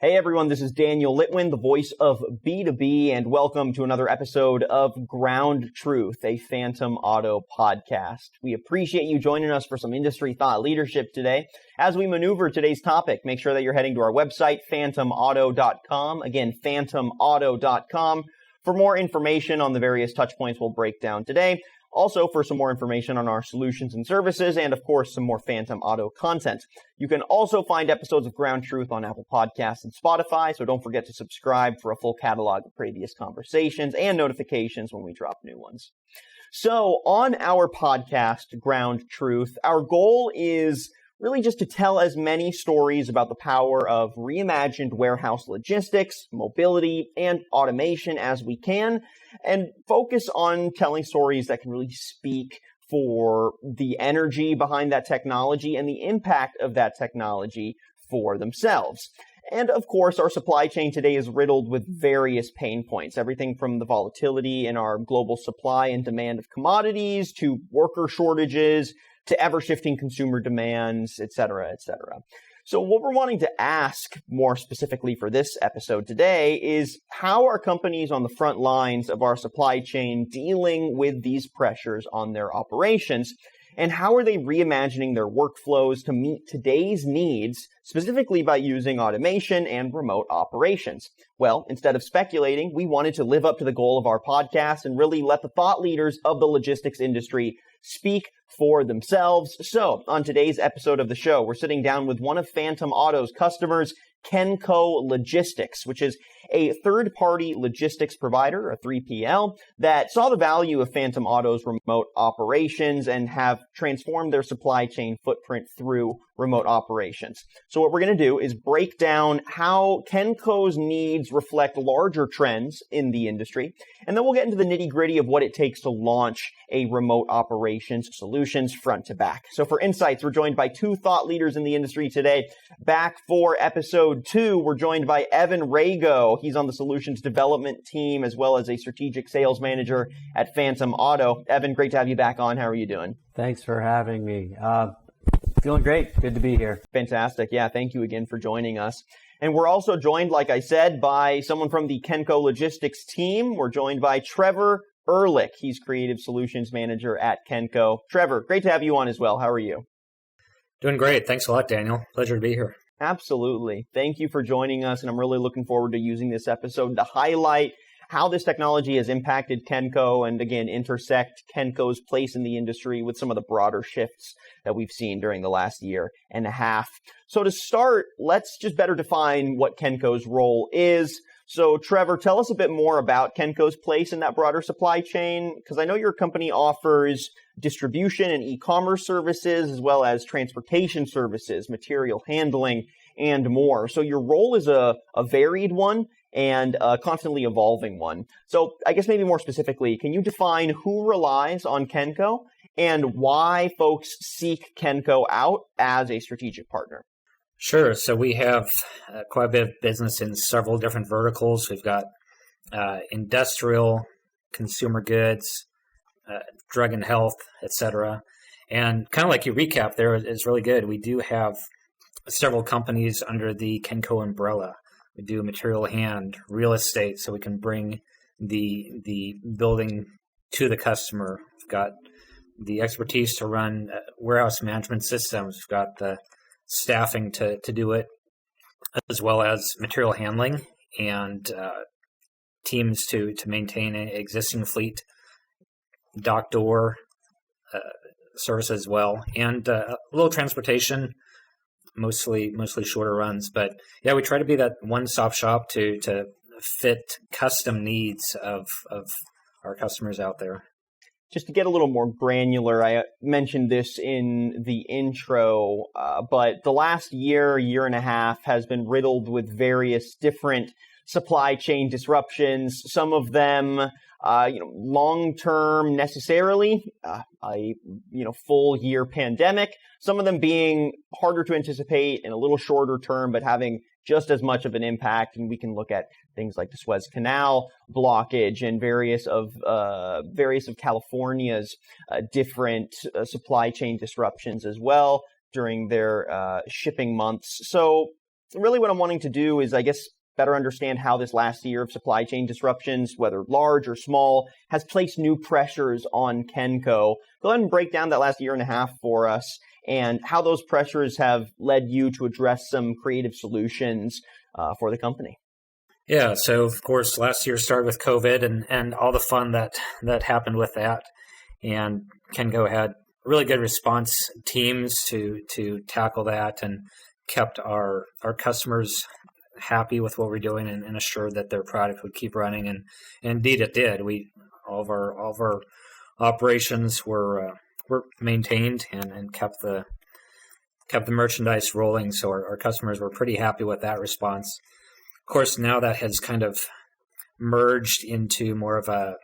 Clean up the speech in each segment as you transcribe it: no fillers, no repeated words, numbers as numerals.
Hey everyone, this is Daniel Litwin, the voice of B2B, and welcome to another episode of Ground Truth, a Phantom Auto podcast. We appreciate you joining us for some industry thought leadership today. As we maneuver today's topic, make sure that you're heading to our website, phantomauto.com. Again, phantomauto.com for more information on the various touch points we'll break down today. Also, for some more information on our solutions and services, and of course, some more Phantom Auto content. You can also find episodes of Ground Truth on Apple Podcasts and Spotify, so don't forget to subscribe for a full catalog of previous conversations and notifications when we drop new ones. So, on our podcast, Ground Truth, our goal is really just to tell as many stories about the power of reimagined warehouse logistics, mobility, and automation as we can, and focus on telling stories that can really speak for the energy behind that technology and the impact of that technology for themselves. And of course, our supply chain today is riddled with various pain points, everything from the volatility in our global supply and demand of commodities to worker shortages, to ever-shifting consumer demands, et cetera, et cetera. So what we're wanting to ask more specifically for this episode today is how are companies on the front lines of our supply chain dealing with these pressures on their operations? And how are they reimagining their workflows to meet today's needs, specifically by using automation and remote operations? Well, instead of speculating, we wanted to live up to the goal of our podcast and really let the thought leaders of the logistics industry speak for themselves. So, on today's episode of the show, we're sitting down with one of Phantom Auto's customers, Kenco Logistics, which is a third-party logistics provider, a 3PL, that saw the value of Phantom Auto's remote operations and have transformed their supply chain footprint through remote operations. So what we're going to do is break down how Kenco's needs reflect larger trends in the industry, and then we'll get into the nitty-gritty of what it takes to launch a remote operations solutions front to back. So for insights, we're joined by two thought leaders in the industry today. Back for episode 2, we're joined by Evan Rago. He's on the solutions development team as well as a strategic sales manager at Phantom Auto. Evan, great to have you back on. How are you doing? Thanks for having me. Feeling great. Good to be here. Fantastic. Yeah, thank you again for joining us. And we're also joined, like I said, by someone from the Kenco Logistics team. We're joined by Trevor Ehrlich. He's Creative Solutions Manager at Kenco. Trevor, great to have you on as well. How are you? Doing great. Thanks a lot, Daniel. Pleasure to be here. Absolutely. Thank you for joining us, and I'm really looking forward to using this episode to highlight how this technology has impacted Kenco and, again, intersect Kenco's place in the industry with some of the broader shifts that we've seen during the last year and a half. So to start, let's just better define what Kenco's role is. So, Trevor, tell us a bit more about Kenco's place in that broader supply chain, because I know your company offers distribution and e-commerce services, as well as transportation services, material handling, and more. So your role is a varied one and a constantly evolving one. So I guess maybe more specifically, can you define who relies on Kenco and why folks seek Kenco out as a strategic partner? Sure. So we have quite a bit of business in several different verticals. We've got industrial, consumer goods, drug and health, etc. And kind of like you recap there is really good. We do have several companies under the Kenco umbrella. We do material hand, real estate, so we can bring the building to the customer. We've got the expertise to run warehouse management systems. We've got the staffing to do it, as well as material handling and teams to maintain an existing fleet, dock door service as well, and a little transportation, mostly shorter runs. But yeah, we try to be that one-stop shop to fit custom needs of our customers out there. Just to get a little more granular, I mentioned this in the intro, but the last year and a half has been riddled with various different supply chain disruptions. Some of them, long-term necessarily, a full year pandemic. Some of them being harder to anticipate and a little shorter term, but having just as much of an impact. And we can look at things like the Suez Canal blockage and various of California's different supply chain disruptions as well during their shipping months. So really what I'm wanting to do is, I guess, better understand how this last year of supply chain disruptions, whether large or small, has placed new pressures on Kenco. Go ahead and break down that last year and a half for us and how those pressures have led you to address some creative solutions for the company. Yeah, so of course, last year started with COVID and all the fun that happened with that. And Kenco had really good response teams to tackle that and kept our customers happy with what we're doing and assured that their product would keep running. And indeed it did. All of our operations were maintained and kept the merchandise rolling. So our customers were pretty happy with that response. Of course, now that has kind of merged into more of a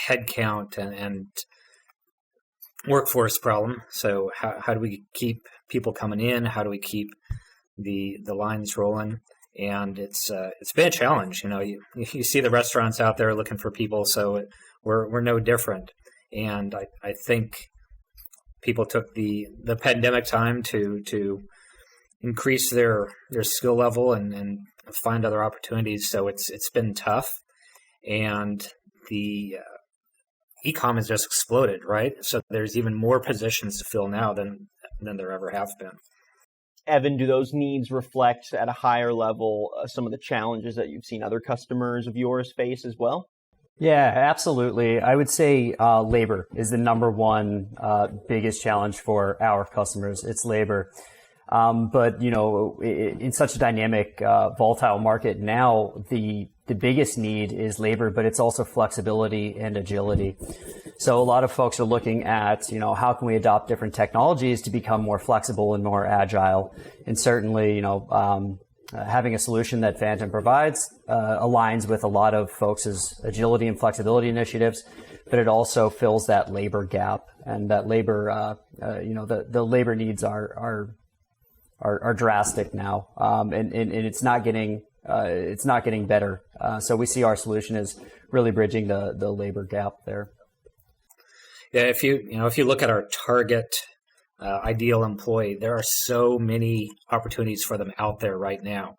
headcount and workforce problem. So how do we keep people coming in? How do we keep the lines rolling? And it's been a challenge. You see the restaurants out there looking for people, so we're no different. And I think people took the pandemic time to increase their skill level and find other opportunities. So it's been tough, and the e-com has just exploded, right? So there's even more positions to fill now than there ever have been. Evan, do those needs reflect at a higher level some of the challenges that you've seen other customers of yours face as well? Yeah, absolutely. I would say labor is the number one biggest challenge for our customers. It's labor. But, in such a dynamic, volatile market now, the biggest need is labor, but it's also flexibility and agility. So a lot of folks are looking at, how can we adopt different technologies to become more flexible and more agile? And certainly, having a solution that Phantom provides aligns with a lot of folks' agility and flexibility initiatives, but it also fills that labor gap. And that labor, the labor needs are drastic now, and it's not getting better. So we see our solution as really bridging the labor gap there. Yeah, if you look at our target ideal employee, there are so many opportunities for them out there right now.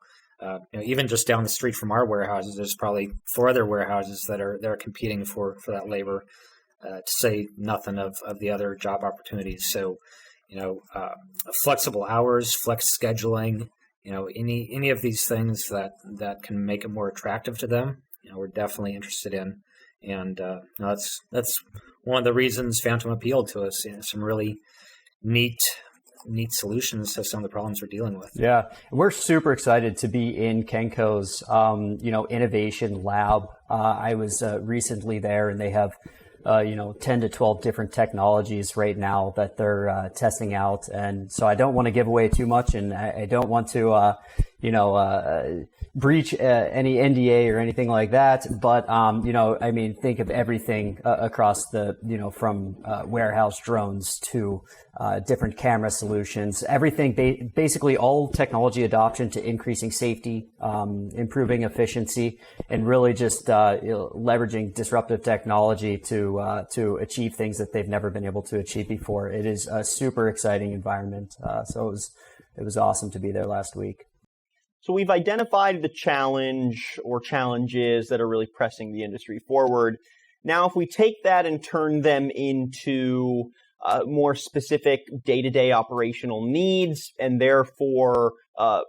Even just down the street from our warehouses, there's probably 4 other warehouses that are competing for that labor. To say nothing of the other job opportunities. So, flexible hours, flex scheduling, any of these things that can make it more attractive to them, we're definitely interested in. And that's one of the reasons Phantom appealed to us. Some really neat solutions to some of the problems we're dealing with. Yeah, we're super excited to be in Kenco's, innovation lab. I was recently there, and they have 10 to 12 different technologies right now that they're testing out. And so I don't want to give away too much, and I don't want to, breach any NDA or anything like that. But, think of everything across from warehouse drones to different camera solutions, everything, basically all technology adoption to increasing safety, improving efficiency, and really just leveraging disruptive technology to achieve things that they've never been able to achieve before. It is a super exciting environment. So it was awesome to be there last week. So we've identified the challenge or challenges that are really pressing the industry forward. Now, if we take that and turn them into more specific day-to-day operational needs, and therefore, a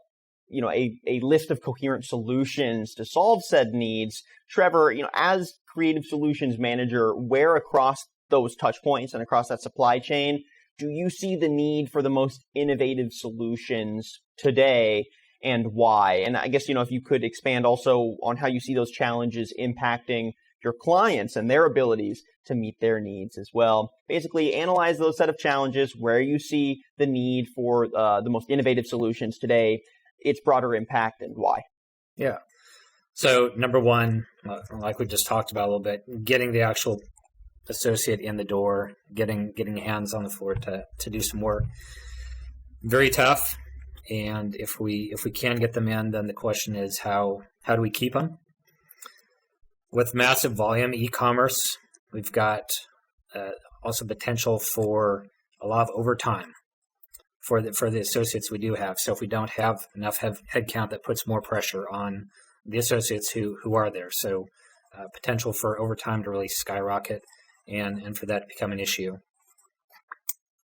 list of coherent solutions to solve said needs, Trevor, as creative solutions manager, where across those touch points and across that supply chain do you see the need for the most innovative solutions today? And why? And I guess, if you could expand also on how you see those challenges impacting your clients and their abilities to meet their needs as well. Basically, analyze those set of challenges, where you see the need for the most innovative solutions today, its broader impact, and why. Yeah. So number one, like we just talked about a little bit, getting the actual associate in the door, getting hands on the floor to do some work. Very tough. And if we can get them in, then the question is how do we keep them? With massive volume e-commerce, we've got also potential for a lot of overtime for the associates we do have. So if we don't have enough headcount, that puts more pressure on the associates who are there. So potential for overtime to really skyrocket and for that to become an issue.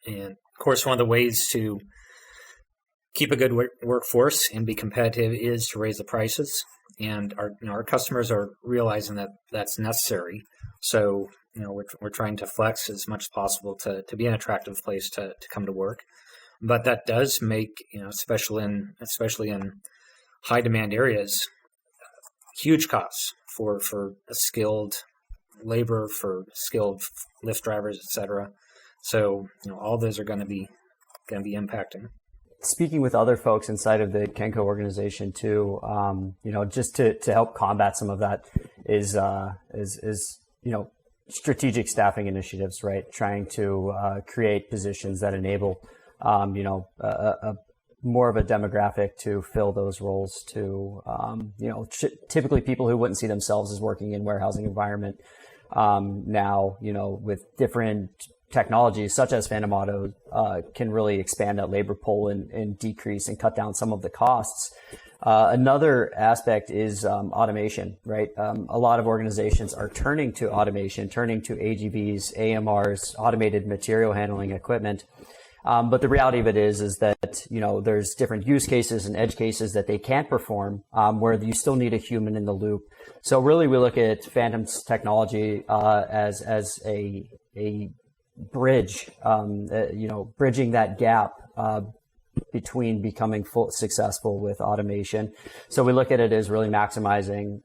And of course, one of the ways to keep a good workforce and be competitive is to raise the prices. And our customers are realizing that that's necessary. So we're trying to flex as much as possible to be an attractive place to come to work. But that does make especially in high demand areas, huge costs for skilled labor, for skilled lift drivers, etc. So all those are going to be impacting. Speaking with other folks inside of the Kenco organization too, just to help combat some of that is strategic staffing initiatives, right? Trying to create positions that enable more of a demographic to fill those roles to typically people who wouldn't see themselves as working in warehousing environment now with different technologies such as phantom auto can really expand that labor pool and decrease and cut down some of the costs. Another aspect is automation, right? A lot of organizations are turning to automation, turning to AGVs, AMRs, automated material handling equipment. But the reality of it is that, there's different use cases and edge cases that they can't perform, where you still need a human in the loop. So really we look at Phantom's technology, as a bridge, bridging that gap, between becoming successful with automation. So we look at it as really maximizing,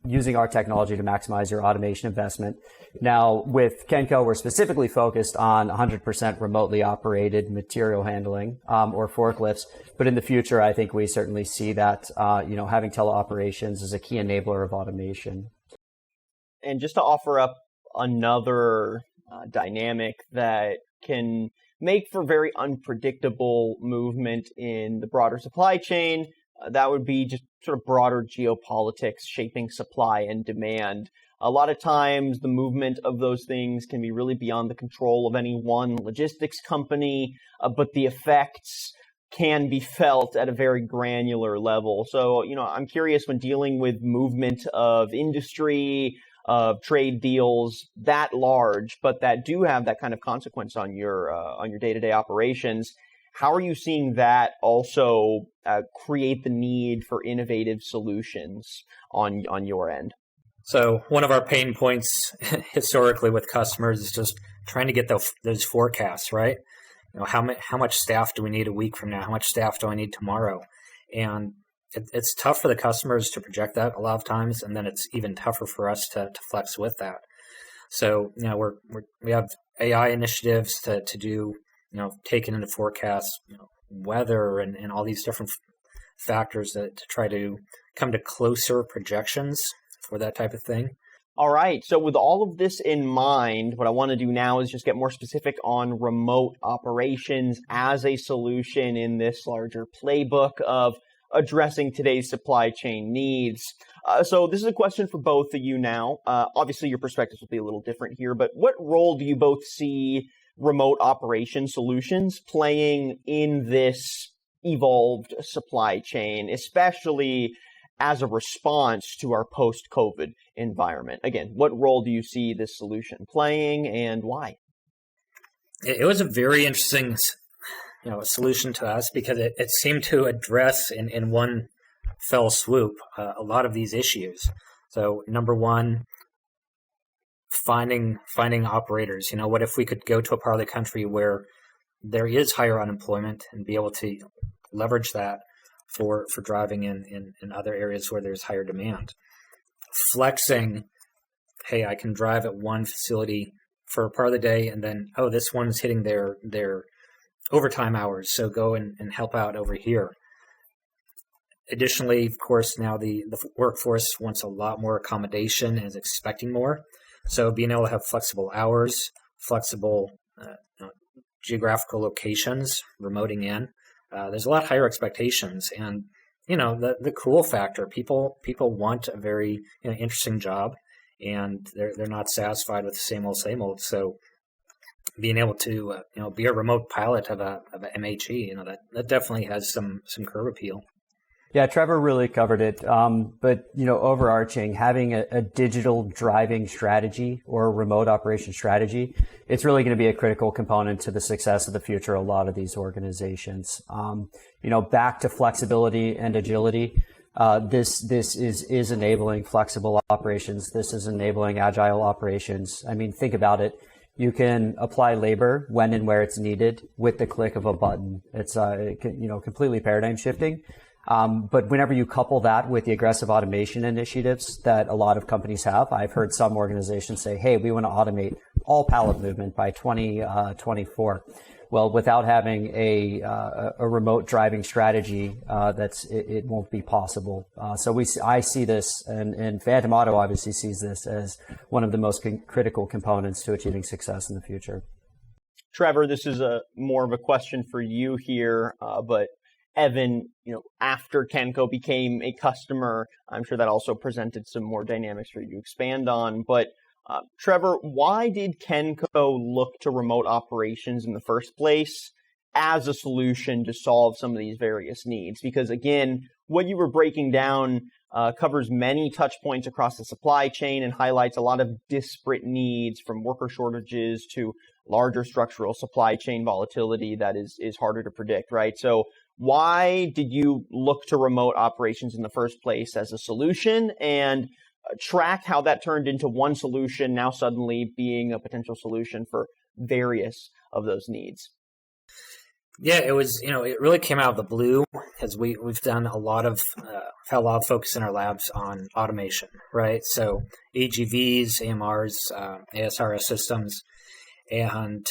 using our technology to maximize your automation investment. Now with Kenco, we're specifically focused on 100% remotely operated material handling, or forklifts. But in the future, I think we certainly see that, having teleoperations is a key enabler of automation. And just to offer up another dynamic that can make for very unpredictable movement in the broader supply chain, that would be just sort of broader geopolitics shaping supply and demand. A lot of times the movement of those things can be really beyond the control of any one logistics company, but the effects can be felt at a very granular level. So, I'm curious, when dealing with movement of industry, of trade deals that large, but that do have that kind of consequence on your day-to-day operations, how are you seeing that also create the need for innovative solutions on your end? So one of our pain points historically with customers is just trying to get those forecasts, right? How much staff do we need a week from now? How much staff do I need tomorrow? And it's tough for the customers to project that a lot of times, and then it's even tougher for us to flex with that. So we have AI initiatives to do taking into forecast weather and all these different factors to try to come to closer projections for that type of thing. All right. So with all of this in mind, what I want to do now is just get more specific on remote operations as a solution in this larger playbook of addressing today's supply chain needs. So this is a question for both of you now. Obviously, your perspectives will be a little different here, but what role do you both see remote operation solutions playing in this evolved supply chain, especially as a response to our post-COVID environment? Again, what role do you see this solution playing and why? It was a very interesting solution to us because it seemed to address in one fell swoop a lot of these issues. So number one, finding operators. What if we could go to a part of the country where there is higher unemployment and be able to leverage that for driving in other areas where there's higher demand. Flexing, hey, I can drive at one facility for a part of the day and then, this one's hitting their overtime hours, so go and help out over here. Additionally, of course, now the workforce wants a lot more accommodation and is expecting more. So being able to have flexible hours, flexible geographical locations, remoting in, there's a lot higher expectations. And, the cool factor, people want a very interesting job, and they're not satisfied with the same old. So being able to be a remote pilot of a MHE, that definitely has some curb appeal. Yeah, Trevor really covered it. But overarching, having a digital driving strategy or a remote operation strategy, it's really going to be a critical component to the success of the future of a lot of these organizations. Back to flexibility and agility. This is enabling flexible operations. This is enabling agile operations. I mean, think about it. You can apply labor when and where it's needed with the click of a button. It's completely paradigm shifting. But whenever you couple that with the aggressive automation initiatives that a lot of companies have, I've heard some organizations say, hey, we want to automate all pallet movement by 2024. Well, without having a remote driving strategy, it won't be possible. I see this, and Phantom Auto obviously sees this as one of the most critical components to achieving success in the future. Trevor, this is more of a question for you here, but Evan, after Kenco became a customer, I'm sure that also presented some more dynamics for you to expand on. But Trevor, why did Kenco look to remote operations in the first place as a solution to solve some of these various needs? Because again, what you were breaking down covers many touch points across the supply chain and highlights a lot of disparate needs, from worker shortages to larger structural supply chain volatility that is harder to predict, right? So why did you look to remote operations in the first place as a solution, and track how that turned into one solution now suddenly being a potential solution for various of those needs? Yeah, it was, it really came out of the blue, because we've done had a lot of focus in our labs on automation, right? So AGVs, AMRs, ASRS systems, and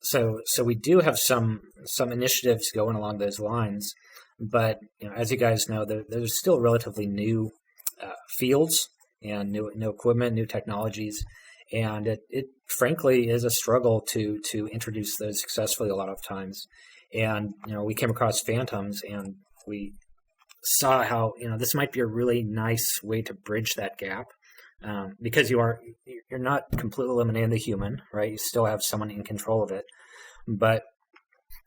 so we do have some initiatives going along those lines. But as you guys know, there's still relatively new fields and new equipment, new technologies, and it frankly is a struggle to introduce those successfully a lot of times. And we came across Phantoms, and we saw how this might be a really nice way to bridge that gap, because you're not completely eliminating the human, right? You still have someone in control of it, but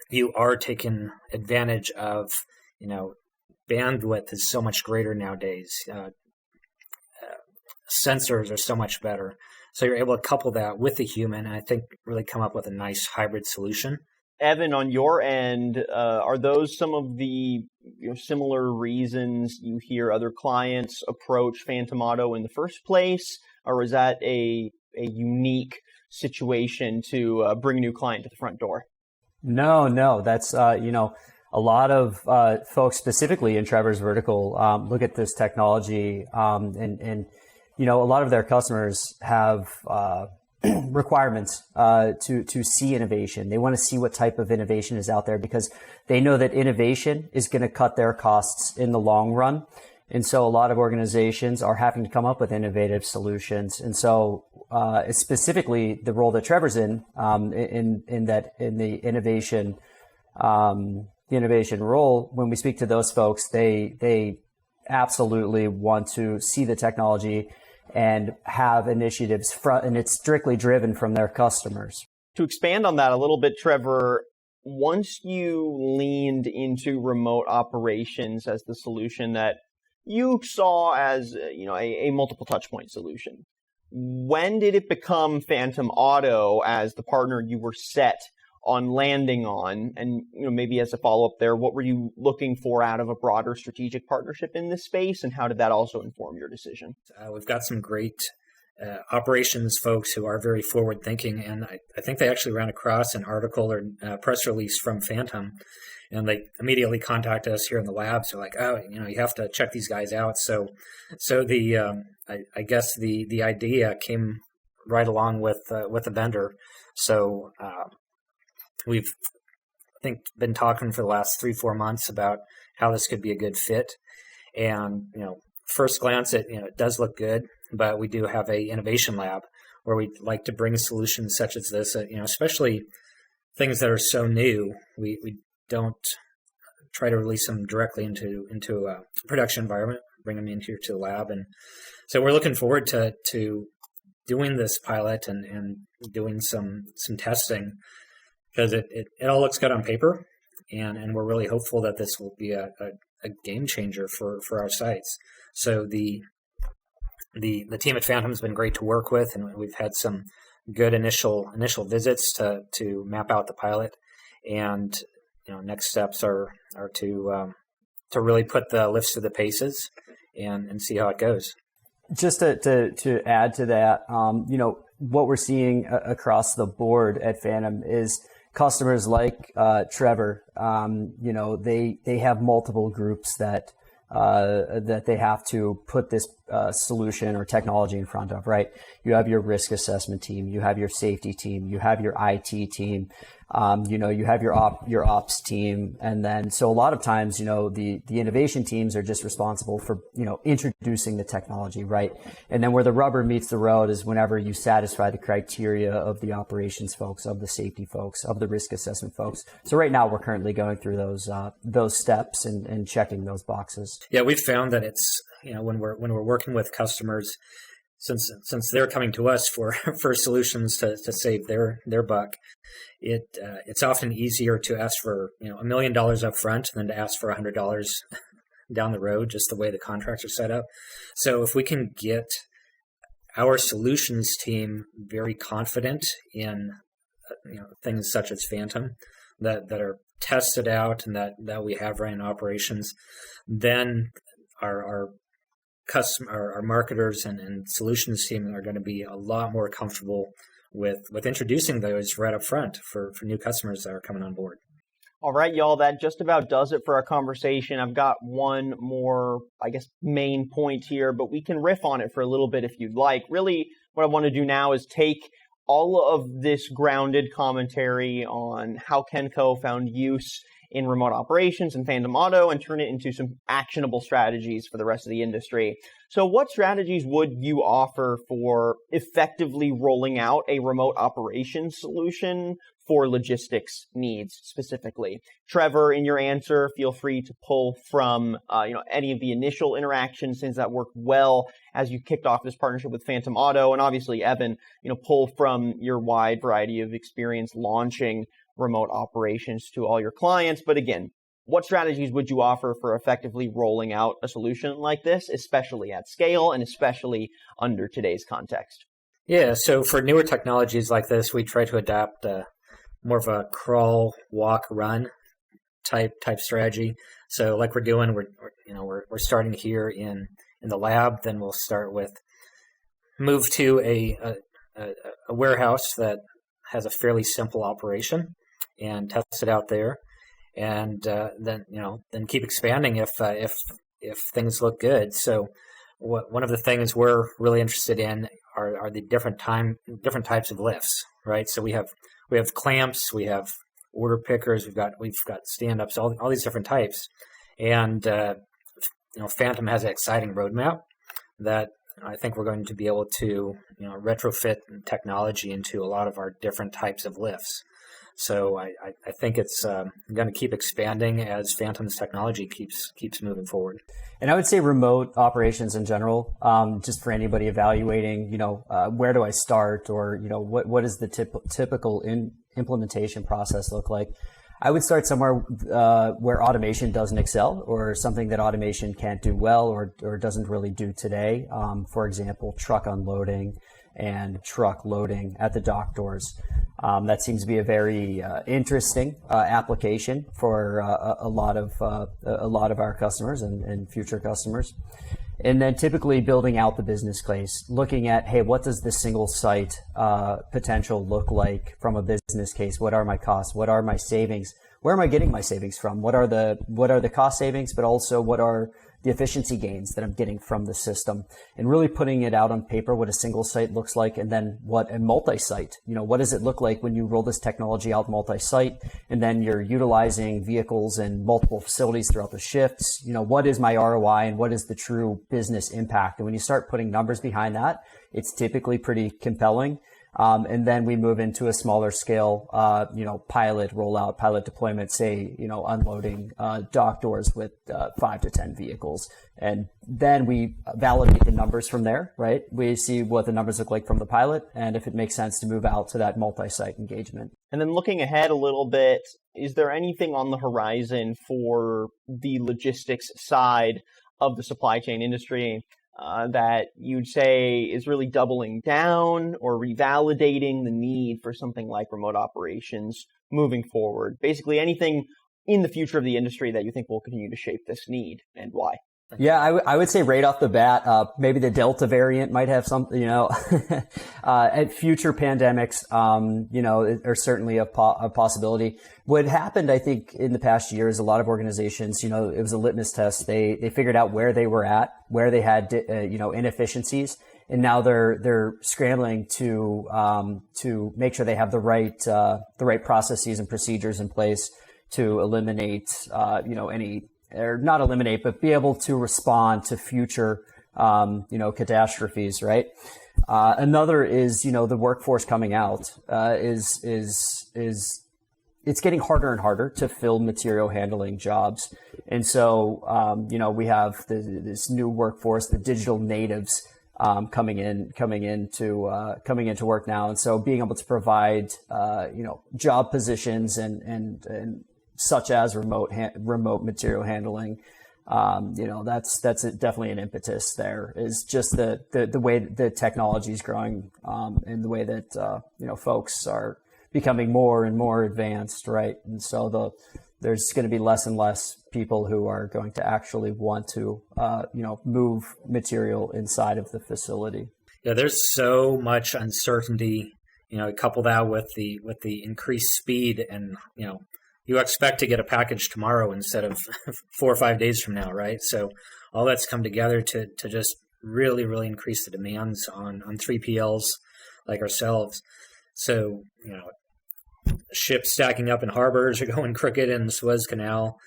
you are taking advantage of bandwidth is so much greater nowadays. Sensors are so much better. So you're able to couple that with the human, and I think really come up with a nice hybrid solution. Evan, on your end, are those some of the similar reasons you hear other clients approach Phantom Auto in the first place, or is that a unique situation to bring a new client to the front door? No, that's a lot of folks, specifically in Trevor's vertical, look at this technology, and a lot of their customers have requirements to see innovation. They want to see what type of innovation is out there, because they know that innovation is going to cut their costs in the long run. And so a lot of organizations are having to come up with innovative solutions. And so specifically the role that Trevor's in the innovation role, when we speak to those folks, they absolutely want to see the technology and have initiatives and it's strictly driven from their customers. To expand on that a little bit, Trevor, once you leaned into remote operations as the solution that you saw as a multiple touch point solution, when did it become Phantom Auto as the partner you were set on landing on? And maybe as a follow-up there, what were you looking for out of a broader strategic partnership in this space, and how did that also inform your decision? We've got some great operations folks who are very forward-thinking, and I think they actually ran across an article or press release from Phantom, and they immediately contacted us here in the labs. They're like, oh, you have to check these guys out. So the I guess the idea came right along with the vendor. So we've, I think, been talking for the last 3-4 months about how this could be a good fit. And, first glance, it does look good, but we do have a innovation lab where we'd like to bring solutions such as this, especially things that are so new. We don't try to release them directly into a production environment, bring them in here to the lab. And so we're looking forward to doing this pilot and doing some testing, because it all looks good on paper, and we're really hopeful that this will be a game changer for our sites. So the team at Phantom has been great to work with, and we've had some good initial visits to map out the pilot, and next steps are to really put the lifts to the paces and see how it goes. Just to add to that, what we're seeing across the board at Phantom is customers like Trevor. They have multiple groups that they have to put this solution or technology in front of, right? You have your risk assessment team, you have your safety team, you have your IT team, you have your ops team. And then, so a lot of times, the innovation teams are just responsible for, introducing the technology, right? And then where the rubber meets the road is whenever you satisfy the criteria of the operations folks, of the safety folks, of the risk assessment folks. So right now we're currently going through those steps and checking those boxes. Yeah, we've found that it's, when we're working with customers, since they're coming to us for solutions to save their buck, it's often easier to ask for $1 million up front than to ask for $100 down the road, just the way the contracts are set up. So if we can get our solutions team very confident in things such as Phantom that are tested out and that we have running operations, then our marketers and solutions team are going to be a lot more comfortable with introducing those right up front for new customers that are coming on board. All right, y'all, that just about does it for our conversation. I've got one more, main point here, but we can riff on it for a little bit if you'd like. Really, what I want to do now is take all of this grounded commentary on how Kenco found use in remote operations and Phantom Auto and turn it into some actionable strategies for the rest of the industry. So what strategies would you offer for effectively rolling out a remote operations solution for logistics needs specifically? Trevor, in your answer, feel free to pull from any of the initial interactions, things that worked well as you kicked off this partnership with Phantom Auto, and obviously Evan, pull from your wide variety of experience launching remote operations to all your clients. But again, what strategies would you offer for effectively rolling out a solution like this, especially at scale and especially under today's context? Yeah, so for newer technologies like this, we try to adapt more of a crawl, walk, run type strategy. So like we're doing, we're starting here in the lab. Then we'll start with move to a warehouse that has a fairly simple operation and test it out there, and then keep expanding if things look good. So one of the things we're really interested in are the different types of lifts, right? So we have clamps, we have order pickers, we've got stand-ups, all these different types, and Phantom has an exciting roadmap that I think we're going to be able to retrofit technology into a lot of our different types of lifts. So I think it's going to keep expanding as Phantom's technology keeps moving forward. And I would say remote operations in general, just for anybody evaluating, where do I start, or what is the typical implementation process look like? I would start somewhere where automation doesn't excel, or something that automation can't do well or doesn't really do today. For example, truck unloading and truck loading at the dock doors. That seems to be a very interesting application for a lot of our customers and future customers. And then typically building out the business case, looking at, hey, what does the single site potential look like from a business case? What are my costs? What are my savings? Where am I getting my savings from? What are the cost savings, but also what are the efficiency gains that I'm getting from the system, and really putting it out on paper what a single site looks like, and then what a multi-site, what does it look like when you roll this technology out multi-site, and then you're utilizing vehicles and multiple facilities throughout the shifts. What is my ROI and what is the true business impact? And when you start putting numbers behind that, it's typically pretty compelling. And then we move into a smaller scale, pilot rollout, pilot deployment, say, unloading dock doors with 5 to 10 vehicles. And then we validate the numbers from there, right? We see what the numbers look like from the pilot and if it makes sense to move out to that multi-site engagement. And then looking ahead a little bit, is there anything on the horizon for the logistics side of the supply chain industry that you'd say is really doubling down or revalidating the need for something like remote operations moving forward? Basically anything in the future of the industry that you think will continue to shape this need and why? Yeah, I would say right off the bat, maybe the Delta variant might have something, at future pandemics, are certainly a possibility. What happened, I think, in the past year is a lot of organizations, it was a litmus test. They figured out where they were at, where they had, inefficiencies. And now they're scrambling to make sure they have the right processes and procedures in place to eliminate, or not eliminate, but be able to respond to future, catastrophes, right? Another is, the workforce coming out, it's getting harder and harder to fill material handling jobs. And so, we have this new workforce, the digital natives, coming into work now. And so being able to provide, job positions and such as remote material handling, that's definitely an impetus. There is just the way the technology is growing, and the way that folks are becoming more and more advanced, right? And so there's going to be less and less people who are going to actually want to move material inside of the facility. Yeah, there's so much uncertainty. Couple that with the increased speed, and you expect to get a package tomorrow instead of 4 or 5 days from now, right? So all that's come together to just really, really increase the demands on 3PLs like ourselves. So, ships stacking up in harbors or going crooked in the Suez Canal,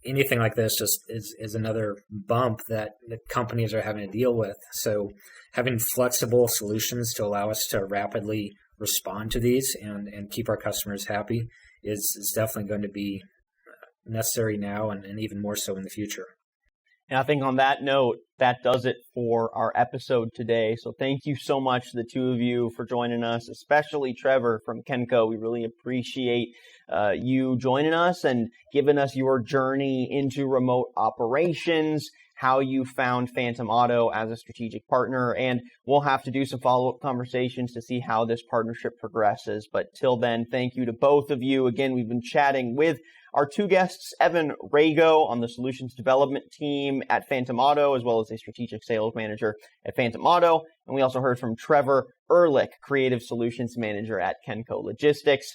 anything like this just is another bump that companies are having to deal with. So having flexible solutions to allow us to rapidly respond to these and keep our customers happy is definitely going to be necessary now and even more so in the future. And I think on that note, that does it for our episode today. So thank you so much, the two of you, for joining us, especially Trevor from Kenco. We really appreciate you joining us and giving us your journey into remote operations, how you found Phantom Auto as a strategic partner, and we'll have to do some follow-up conversations to see how this partnership progresses. But till then, thank you to both of you. Again, we've been chatting with our two guests, Evan Rago on the solutions development team at Phantom Auto, as well as a strategic sales manager at Phantom Auto. And we also heard from Trevor Ehrlich, creative solutions manager at Kenco Logistics.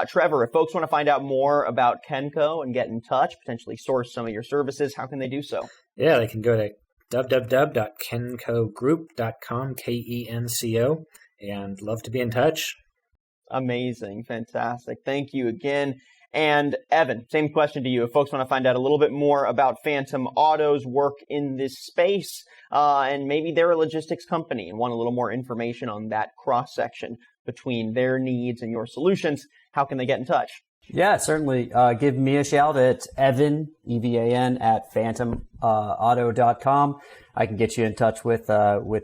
Trevor, if folks want to find out more about Kenco and get in touch, potentially source some of your services, how can they do so? Yeah, they can go to www.kencogroup.com, Kenco, and love to be in touch. Amazing. Fantastic. Thank you again. And Evan, same question to you. If folks want to find out a little bit more about Phantom Auto's work in this space, and maybe they're a logistics company and want a little more information on that cross-section between their needs and your solutions, how can they get in touch? Yeah, certainly. Give me a shout at Evan, EVAN, at phantomauto.com. I can get you in touch with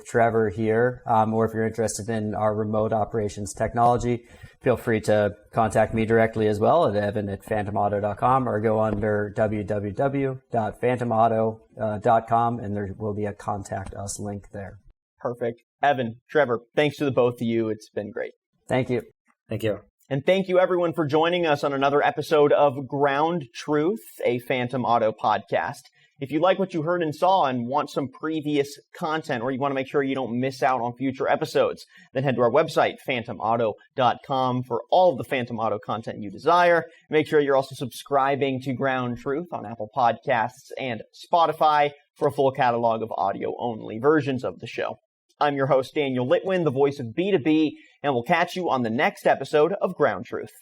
Trevor here. Or if you're interested in our remote operations technology, feel free to contact me directly as well at Evan at phantomauto.com, or go under www.phantomauto.com and there will be a contact us link there. Perfect. Evan, Trevor, thanks to the both of you. It's been great. Thank you. Thank you. And thank you, everyone, for joining us on another episode of Ground Truth, a Phantom Auto podcast. If you like what you heard and saw and want some previous content, or you want to make sure you don't miss out on future episodes, then head to our website, phantomauto.com, for all of the Phantom Auto content you desire. Make sure you're also subscribing to Ground Truth on Apple Podcasts and Spotify for a full catalog of audio-only versions of the show. I'm your host, Daniel Litwin, the voice of B2B, and we'll catch you on the next episode of Ground Truth.